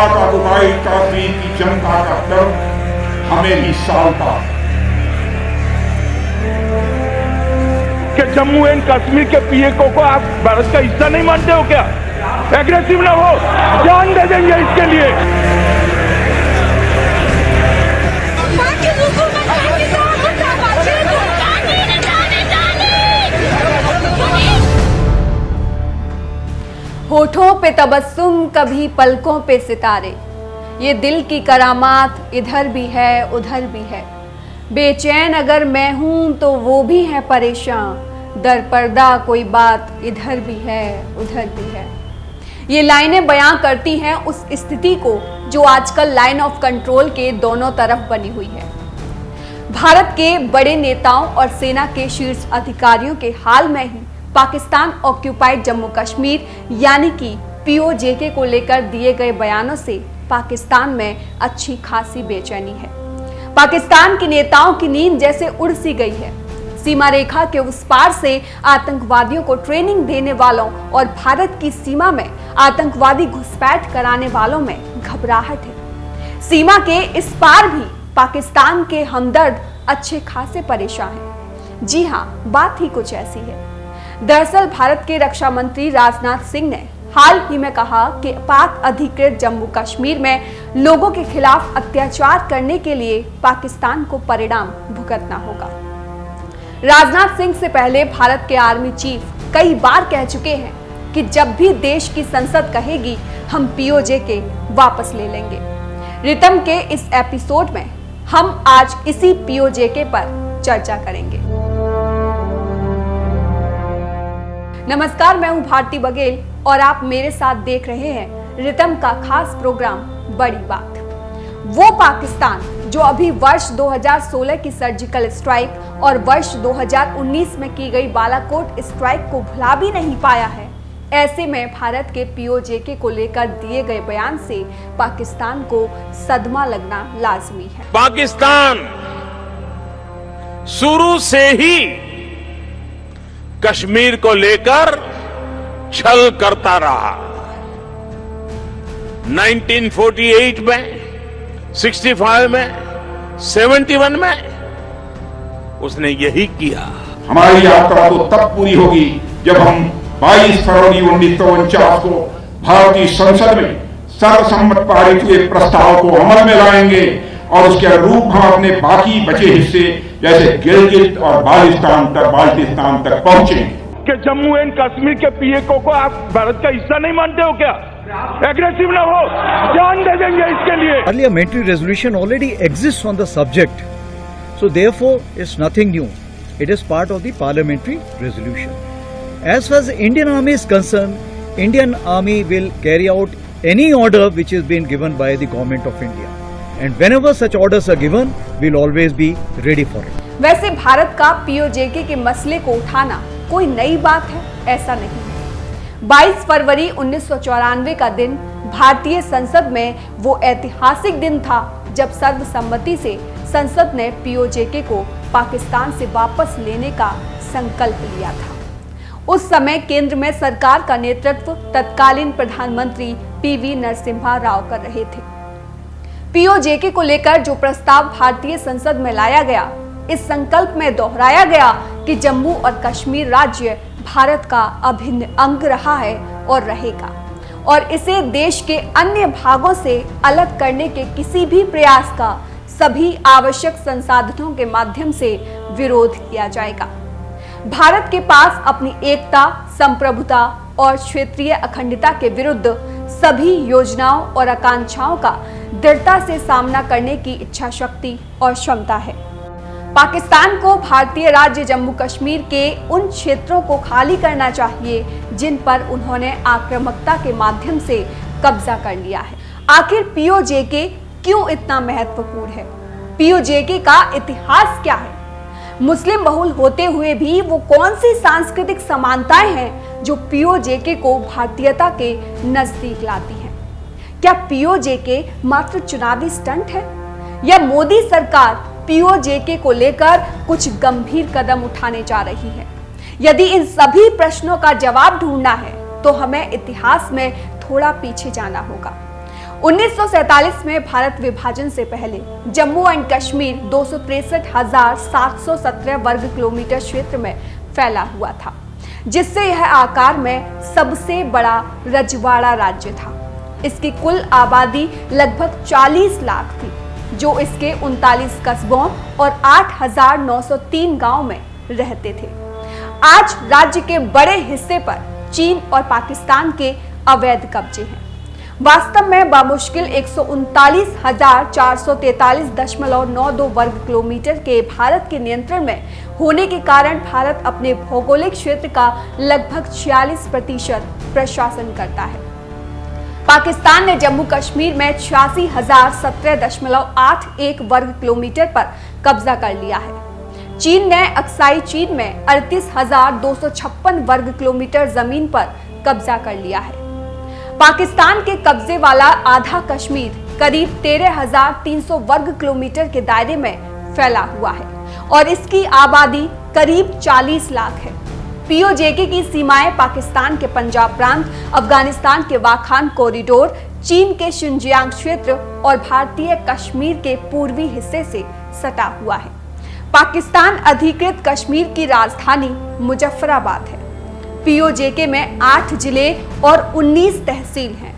साथ अगुवाई कश्मीर की जनता का दर्द हमें भी सालता है कि जम्मू एंड कश्मीर के पीएको को आप भारत का हिस्सा नहीं मानते हो क्या? एग्रेसिव ना हो, जान दे देंगे इसके लिए। होठों पे तबस्सुम, कभी पलकों पे सितारे, ये दिल की करामात इधर भी है उधर भी है। बेचैन अगर मैं हूं तो वो भी है परेशान, दर पर्दा कोई बात इधर भी है उधर भी है। ये लाइनें बयां करती हैं उस स्थिति को जो आजकल लाइन ऑफ कंट्रोल के दोनों तरफ बनी हुई है। भारत के बड़े नेताओं और सेना के शीर्ष अधिकारियों के हाल में ही पाकिस्तान ऑक्यूपाइड जम्मू कश्मीर यानी कि पीओजेके को लेकर दिए गए बयानों से पाकिस्तान में अच्छी खासी बेचैनी है। पाकिस्तान के नेताओं की नींद जैसे उड़ सी गई है। सीमा रेखा के उस पार से आतंकवादियों को ट्रेनिंग देने वालों और भारत की सीमा में आतंकवादी घुसपैठ कराने वालों में घबराहट है। सीमा के इस पार भी पाकिस्तान के हमदर्द अच्छे खासे परेशान हैं। जी हां, बात ही कुछ ऐसी है। दरअसल भारत के रक्षा मंत्री राजनाथ सिंह ने हाल ही में कहा कि पाक अधिकृत जम्मू कश्मीर में लोगों के खिलाफ अत्याचार करने के लिए पाकिस्तान को परिणाम भुगतना होगा। राजनाथ सिंह से पहले भारत के आर्मी चीफ कई बार कह चुके हैं कि जब भी देश की संसद कहेगी हम पीओजेके वापस ले लेंगे। रितम के इस एपिसोड में हम आज इसी पीओजेके पर चर्चा करेंगे। नमस्कार, मैं हूं भारती बघेल और आप मेरे साथ देख रहे हैं रितम का खास प्रोग्राम बड़ी बात। वो पाकिस्तान जो अभी वर्ष 2016 की सर्जिकल स्ट्राइक और वर्ष 2019 में की गई बालाकोट स्ट्राइक को भुला भी नहीं पाया है, ऐसे में भारत के पीओजेके को लेकर दिए गए बयान से पाकिस्तान को सदमा लगना लाजमी है। पाकिस्तान शुरू से ही कश्मीर को लेकर छल करता रहा। 1948 में, 65 में, 71 में उसने यही किया। हमारी यात्रा तो तब पूरी होगी जब हम 22 फरवरी 1949 को भारतीय संसद में सर्वसम्मत पारित हुए प्रस्ताव को अमल में लाएंगे और उसके अनुरूप हम अपने बाकी बचे हिस्से जैसे गिलगित और बाल्टिस्तान तक पहुंचेंगे। कि जम्मू एंड कश्मीर के पीएको को आप भारत का हिस्सा नहीं मानते हो क्या? एग्रेसिव ना हो, जान दे देंगे इसके लिए। Parliamentary resolution already exists on the subject, so therefore it's nothing new. It is part of the parliamentary resolution. As far as the Indian Army is concerned, Indian Army will carry out any order which is being given by the government of India, and whenever such orders are given, we'll always be ready for it. वैसे भारत का PoJK के मसले को उठाना कोई नई बात है, ऐसा नहीं है। 22 फरवरी 1994 का दिन भारतीय संसद में वो ऐतिहासिक दिन था जब सर्वसम्मति से संसद ने पीओजेके को पाकिस्तान से वापस लेने का संकल्प लिया था। उस समय केंद्र में सरकार का नेतृत्व तत्कालीन प्रधानमंत्री पीवी नरसिम्हा राव कर रहे थे। पीओजेके को लेकर जो प्रस्ताव भारतीय संसद में लाया गया, इस संकल्प में दोहराया गया कि जम्मू और कश्मीर राज्य भारत का अभिन्न अंग रहा है और रहेगा और इसे देश के अन्य भागों से अलग करने के किसी भी प्रयास का सभी आवश्यक संसाधनों के माध्यम से विरोध किया जाएगा। भारत के पास अपनी एकता, संप्रभुता और क्षेत्रीय अखंडता के विरुद्ध सभी योजनाओं और आकांक्षाओं का दृढ़ता से सामना करने की इच्छा शक्ति और क्षमता है। पाकिस्तान को भारतीय राज्य जम्मू कश्मीर के उन क्षेत्रों को खाली करना चाहिए जिन पर उन्होंने आक्रामकता के माध्यम से कब्जा कर लिया है। आखिर पीओजेके क्यों इतना महत्वपूर्ण है? पीओजेके का इतिहास क्या है? मुस्लिम बहुल होते हुए भी वो कौन सी सांस्कृतिक समानताएं हैं जो पीओजेके को भारतीयता के नजदीक लाती हैं? क्या पीओजेके मात्र चुनावी स्टंट है या मोदी सरकार पीओजेके को लेकर कुछ गंभीर कदम उठाने जा रही है? यदि इन सभी प्रश्नों का जवाब ढूंढना है तो हमें इतिहास में थोड़ा पीछे जाना होगा। 1947 में भारत विभाजन से पहले जम्मू एंड कश्मीर 263,717 वर्ग किलोमीटर क्षेत्र में फैला हुआ था, जिससे यह आकार में सबसे बड़ा रजवाड़ा राज्य था। इसकी कुल आबादी लगभग 40 लाख थी, जो इसके 39 कस्बों और 8,903 गांव में रहते थे। आज राज्य के बड़े हिस्से पर चीन और पाकिस्तान के अवैध कब्जे हैं। वास्तव में बामुश्किल 139,443.92 वर्ग किलोमीटर के भारत के नियंत्रण में होने के कारण भारत अपने भौगोलिक क्षेत्र का लगभग 46% प्रशासन करता है। पाकिस्तान ने जम्मू कश्मीर में 86,017.81 वर्ग किलोमीटर पर कब्जा कर लिया है। चीन ने अक्साई चीन में 38,256 वर्ग किलोमीटर जमीन पर कब्जा कर लिया है। पाकिस्तान के कब्जे वाला आधा कश्मीर करीब 13,300 वर्ग किलोमीटर के दायरे में फैला हुआ है और इसकी आबादी करीब 40 लाख है। पीओजेके की सीमाएं पाकिस्तान के पंजाब प्रांत, अफगानिस्तान के वाखान कॉरिडोर, चीन के शिनजियांग क्षेत्र और भारतीय कश्मीर के पूर्वी हिस्से से सटा हुआ है। पाकिस्तान अधिकृत कश्मीर की राजधानी मुजफ्फराबाद है। पीओजेके में 8 जिले और 19 तहसील हैं।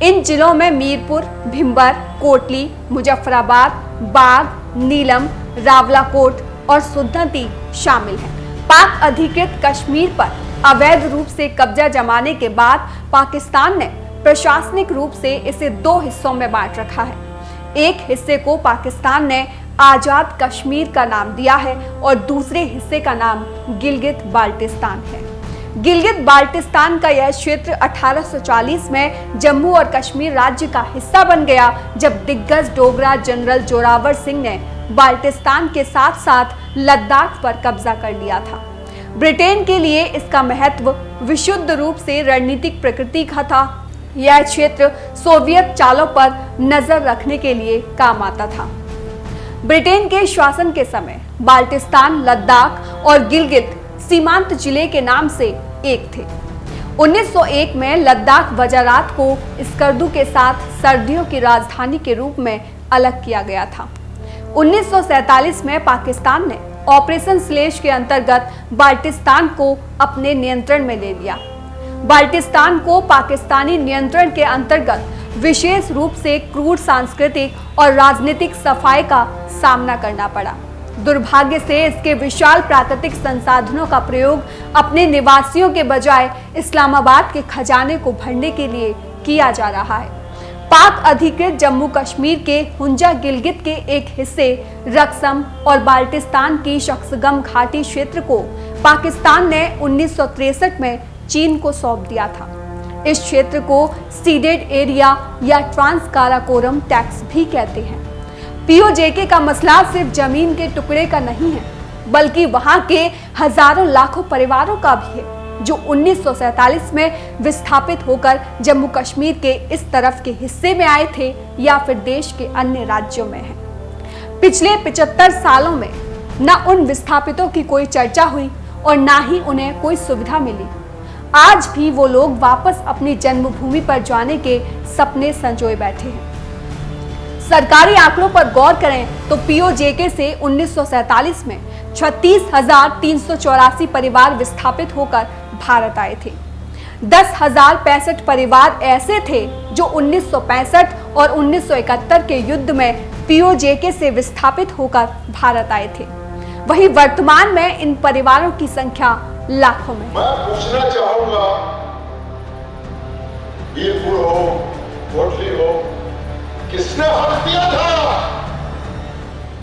इन जिलों में मीरपुर, भिंबर, कोटली, मुजफ्फराबाद, बाग, नीलम, रावलाकोट और सुदनती शामिल हैं। पाक अधिकृत कश्मीर पर अवैध रूप से कब्जा जमाने के बाद पाकिस्तान ने प्रशासनिक रूप से इसे 2 हिस्सों में बांट रखा है। एक हिस्से को पाकिस्तान ने आजाद कश्मीर का नाम दिया है और दूसरे हिस्से का नाम गिलगित बाल्टिस्तान है। गिलगित बाल्टिस्तान का यह क्षेत्र 1840 में जम्मू और कश्मीर राज्य का हिस्सा बन गया, जब दिग्गज डोगरा जनरल जोरावर सिंह ने बाल्टिस्तान के साथ साथ लद्दाख पर कब्जा कर लिया था। ब्रिटेन के लिए इसका महत्व विशुद्ध रूप से रणनीतिक प्रकृति का था। यह क्षेत्र सोवियत चालों पर नजर रखने के लिए काम आता था। ब्रिटेन के शासन के समय बाल्टिस्तान, लद्दाख और गिलगित सीमांत जिले के नाम से एक थे। 1901 में लद्दाख वजारात को स्कर्दू के साथ सर्दियों की राजधानी के रूप में अलग किया गया था। 1947 में पाकिस्तान ने ऑपरेशन स्लेश के अंतर्गत बाल्टिस्तान को अपने नियंत्रण में ले लिया। बाल्टिस्तान को पाकिस्तानी नियंत्रण के अंतर्गत विशेष रूप से क्रूर सांस्कृतिक और राजनीतिक सफाई का सामना करना पड़ा। दुर्भाग्य से इसके विशाल प्राकृतिक संसाधनों का प्रयोग अपने निवासियों के बजाय इस्लामाबाद के खजाने को भरने के लिए किया जा रहा है। पाक अधिकृत जम्मू कश्मीर के हुंजा गिलगित के एक हिस्से रक्सम और बाल्टिस्तान की शख्सगम घाटी क्षेत्र को पाकिस्तान ने 1963 में चीन को सौंप दिया था। इस क्षेत्र को सीडेड एरिया या ट्रांस काराकोरम टैक्स भी कहते हैं। पीओजेके का मसला सिर्फ जमीन के टुकड़े का नहीं है, बल्कि वहां के हजारों लाखों परिवारों का भी है, जो 1947 में विस्थापित होकर जम्मू कश्मीर के इस तरफ के हिस्से में आए थे या फिर देश के अन्य राज्यों में हैं। पिछले 75 सालों में न उन विस्थापितों की कोई चर्चा हुई और ना ही उन्हें कोई सुविधा मिली। आज भी वो लोग वापस अपनी जन्मभूमि पर जाने के सपने संजोए बैठे हैं। सरकारी आंकड़ों पर गौर करें तो पीओजेके से 1947 में 36,384 परिवार विस्थापित होकर भारत आए थे। 10,065 परिवार ऐसे थे जो 1965 और 1971 के युद्ध में पीओजेके से विस्थापित होकर भारत आए थे। वहीं वर्तमान में इन परिवारों की संख्या लाखों में। मैं पूछना चाहूंगा, वीरपुर हो, कोटली हो, किसने हक दिया था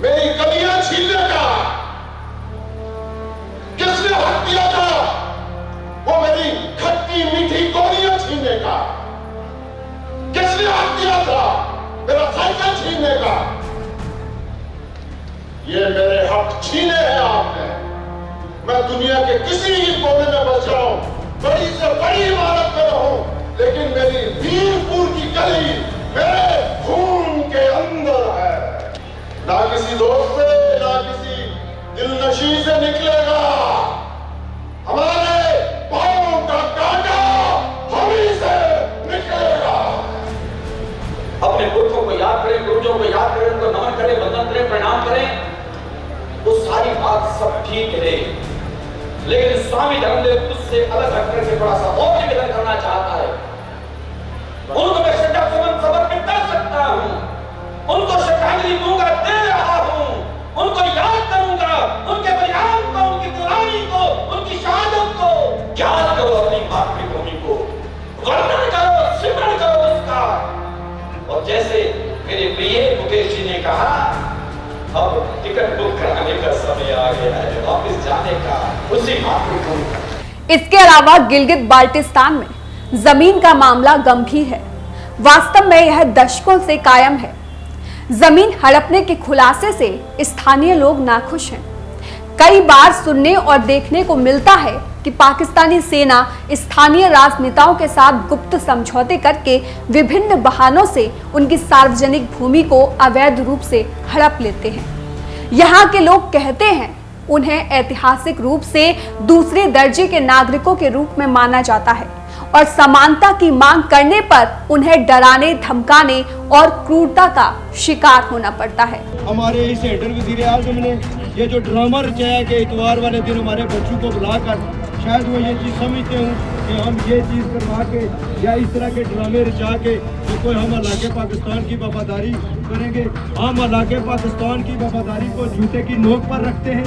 मेरी कलियां छीनने का? किसने हक दिया था वो मेरी खट्टी मीठी गोलियां छीनने का? किसने हक दिया था मेरा साइकिल छीनने का? ये मेरे हक छीने हैं आपने। मैं दुनिया के किसी भी कोने में बस जाऊं, बड़ी से बड़ी इमारत में रहूं, लेकिन मेरी वीरपुर की गली मेरे खून के अंदर है। ना किसी दोस्त से, ना किसी दिलनशी से निकलेगा। हमारे पांव का कांटा हम ही से निकलेगा। ठीक है, लेकिन स्वामी धर्मदेव उससे अलग हट करके थोड़ा सा और निवेदन करना चाहता है। उनको मैं श्रद्धासुमन समर्पित कर सकता हूं, उनको श्रद्धांजलि दूंगा, दे रहा हूं, उनको याद करूंगा, उनके बलिदान को, उनकी कुर्बानी को, उनकी शहादत को याद करो, अपनी मातृभूमि को वर्णन करो, सिमरन करो उसका। और जैसे मेरे प्रिय मुकेश जी ने कहा, अब टिकट बुक कराने का समय आ गया है, वापस जाने का, उसी मातृभूमि का। इसके अलावा गिलगित बाल्टिस्तान में जमीन का मामला गंभीर है। वास्तव में यह दशकों से कायम है। जमीन हड़पने के खुलासे से स्थानीय लोग नाखुश हैं। कई बार सुनने और देखने को मिलता है कि पाकिस्तानी सेना स्थानीय राजनेताओं के साथ गुप्त समझौते करके विभिन्न बहानों से उनकी सार्वजनिक भूमि को अवैध रूप से हड़प लेते हैं। यहाँ के लोग कहते हैं उन्हें ऐतिहासिक रूप से दूसरे दर्जे के नागरिकों के रूप में माना जाता है और समानता की मांग करने पर उन्हें डराने, धमकाने और क्रूरता का शिकार होना पड़ता है। हमारे इस हेडर वज़ीर आज़म ने ये जो ड्रामा रचाया कि इतवार वाले दिन हमारे बच्चों को बुलाकर, शायद वो ये चीज़ समझते हूँ कि हम ये चीज़ करवा के या इस तरह के ड्रामे रचा के तो कोई हम इलाके पाकिस्तान की वफादारी करेंगे। हम इलाके पाकिस्तान की वफादारी को जूते की नोक पर रखते हैं।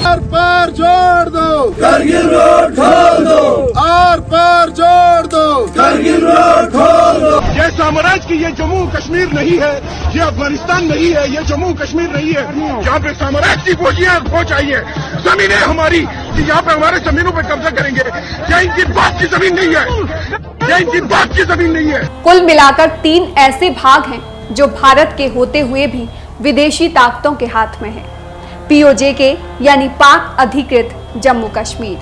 आर पार जोड़ दो, कारगिल रोड खोल दो, आर पार जोड़ दो, कारगिल रोड खोल दो। ये साम्राज्य की ये जम्मू कश्मीर नहीं है, ये अफगानिस्तान नहीं है, ये जम्मू कश्मीर नहीं है जहाँ पे साम्राज्य की गोलियां पहुंच आई है। जमीनें हमारी कि यहाँ पे हमारे जमीनों पे कब्जा करेंगे, क्या इनकी बात की जमीन नहीं है? क्या इनकी बात की जमीन नहीं है? कुल मिलाकर 3 ऐसे भाग हैं जो भारत के होते हुए भी विदेशी ताकतों के हाथ में है। POJK यानी पाक अधिकृत जम्मू कश्मीर,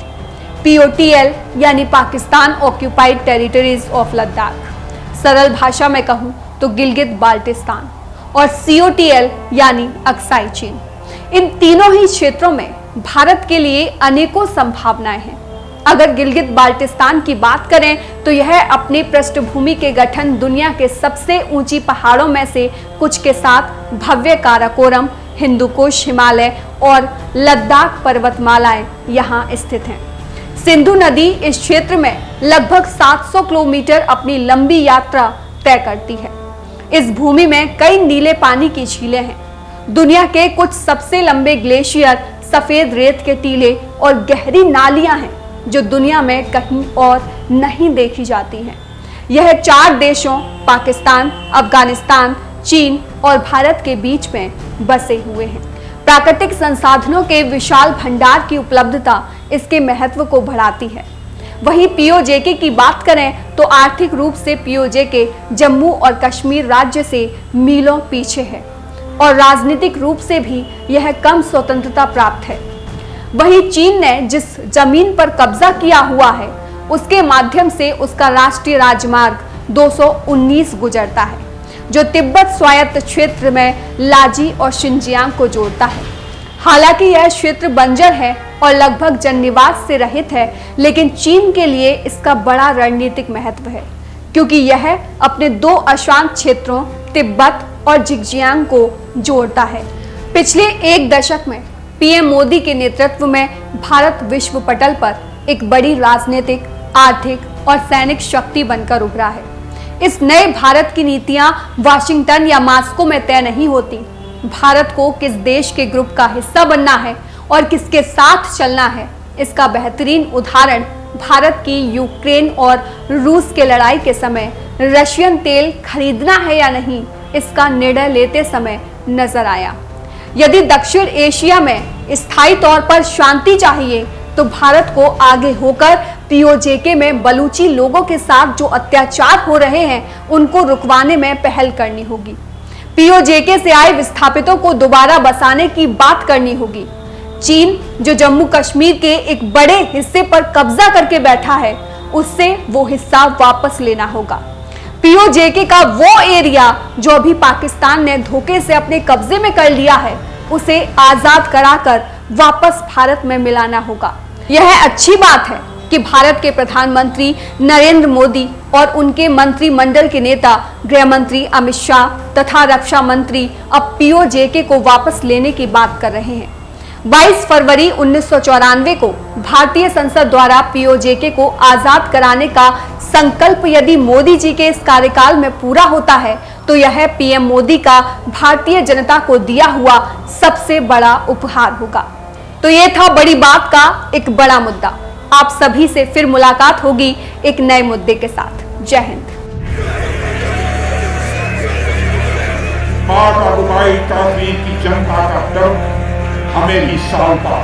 POTL यानी Pakistan occupied territories of Ladakh, सरल भाषा में कहूं तो गिलगित बाल्टिस्तान, और COTL यानी अक्साई चीन। इन तीनों ही क्षेत्रों में भारत के लिए अनेकों संभावनाएं हैं। अगर गिलगित बाल्टिस्तान की बात करें तो यह अपनी पृष्ठभूमि के गठन दुनिया के सबसे ऊंची पहाड़ों में से कुछ के साथ भव्य काराकोरम, हिंदुकुश हिमालय और लद्दाख पर्वतमालाएं यहाँ स्थित हैं। सिंधु नदी इस क्षेत्र में लगभग 700 किलोमीटर अपनी लंबी यात्रा तय करती है। इस भूमि में कई नीले पानी की झीलें हैं। दुनिया के कुछ सबसे लंबे ग्लेशियर, सफेद रेत के टीले और गहरी नालियां हैं जो दुनिया में कहीं और नहीं देखी जाती हैं। यह 4 देशों पाकिस्तान, अफगानिस्तान, चीन और भारत के बीच में बसे हुए हैं। प्राकृतिक संसाधनों के विशाल भंडार की उपलब्धता इसके महत्व को बढ़ाती है। वहीं POJK की बात करें तो आर्थिक रूप से POJK जम्मू और कश्मीर राज्य से मीलों पीछे है और राजनीतिक रूप से भी यह कम स्वतंत्रता प्राप्त है। वहीं चीन ने जिस जमीन पर कब्जा किया हुआ है उसके माध्यम से उसका राष्ट्रीय राजमार्ग 219 गुजरता है जो तिब्बत स्वायत्त क्षेत्र में लाजी और शिनजियांग को जोड़ता है। हालांकि यह क्षेत्र बंजर है और लगभग जननिवास से रहित है, लेकिन चीन के लिए इसका बड़ा रणनीतिक महत्व है क्योंकि यह अपने 2 अशांत क्षेत्रों तिब्बत और जिंगजियांग को जोड़ता है। पिछले 1 दशक में PM मोदी के नेतृत्व में भारत विश्व पटल पर एक बड़ी राजनीतिक, आर्थिक और सैनिक शक्ति बनकर उभरा है। इस नए भारत की नीतियां वाशिंगटन या मास्को में तय नहीं होती। भारत को किस देश के ग्रुप का हिस्सा बनना है और किसके साथ चलना है, इसका बेहतरीन उदाहरण भारत की यूक्रेन और रूस के लड़ाई के समय रशियन तेल खरीदना है या नहीं, इसका निर्णय लेते समय नजर आया। यदि दक्षिण एशिया में स्थायी तौर पर शांति चाहिए तो भारत को आगे होकर POJK में बलूची लोगों के साथ जो अत्याचार हो रहे हैं उनको रुकवाने में पहल करनी होगी। POJK से आए विस्थापितों को दोबारा बसाने की बात करनी होगी। चीन जो जम्मू कश्मीर के एक बड़े हिस्से पर कब्जा करके बैठा है, उससे वो हिस्सा वापस लेना होगा। POJK का वो एरिया जो अभी पाकिस्तान ने धोखे से अपने कब्जे में कर लिया है, उसे आजाद कराकर वापस भारत में मिलाना होगा। यह अच्छी बात है कि भारत के प्रधानमंत्री नरेंद्र मोदी और उनके मंत्रिमंडल के नेता गृह मंत्री अमित शाह तथा रक्षा मंत्री अब पीओजेके को वापस लेने की बात कर रहे हैं। 22 फरवरी 1994 को भारतीय संसद द्वारा पीओजेके को आजाद कराने का संकल्प यदि मोदी जी के इस कार्यकाल में पूरा होता है तो यह पीएम मोदी का भारतीय जनता को दिया हुआ सबसे बड़ा उपहार होगा। तो ये था बड़ी बात का एक बड़ा मुद्दा। आप सभी से फिर मुलाकात होगी एक नए मुद्दे के साथ। जय हिंद। पाक और दुबई कश्मीर की जनता का दर्द हमें भी सालता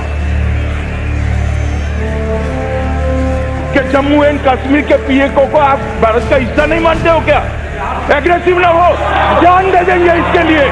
कि जम्मू एंड कश्मीर के पीएको को आप भारत का हिस्सा नहीं मानते हो क्या? एग्रेसिव ना हो, जान दे देंगे इसके लिए।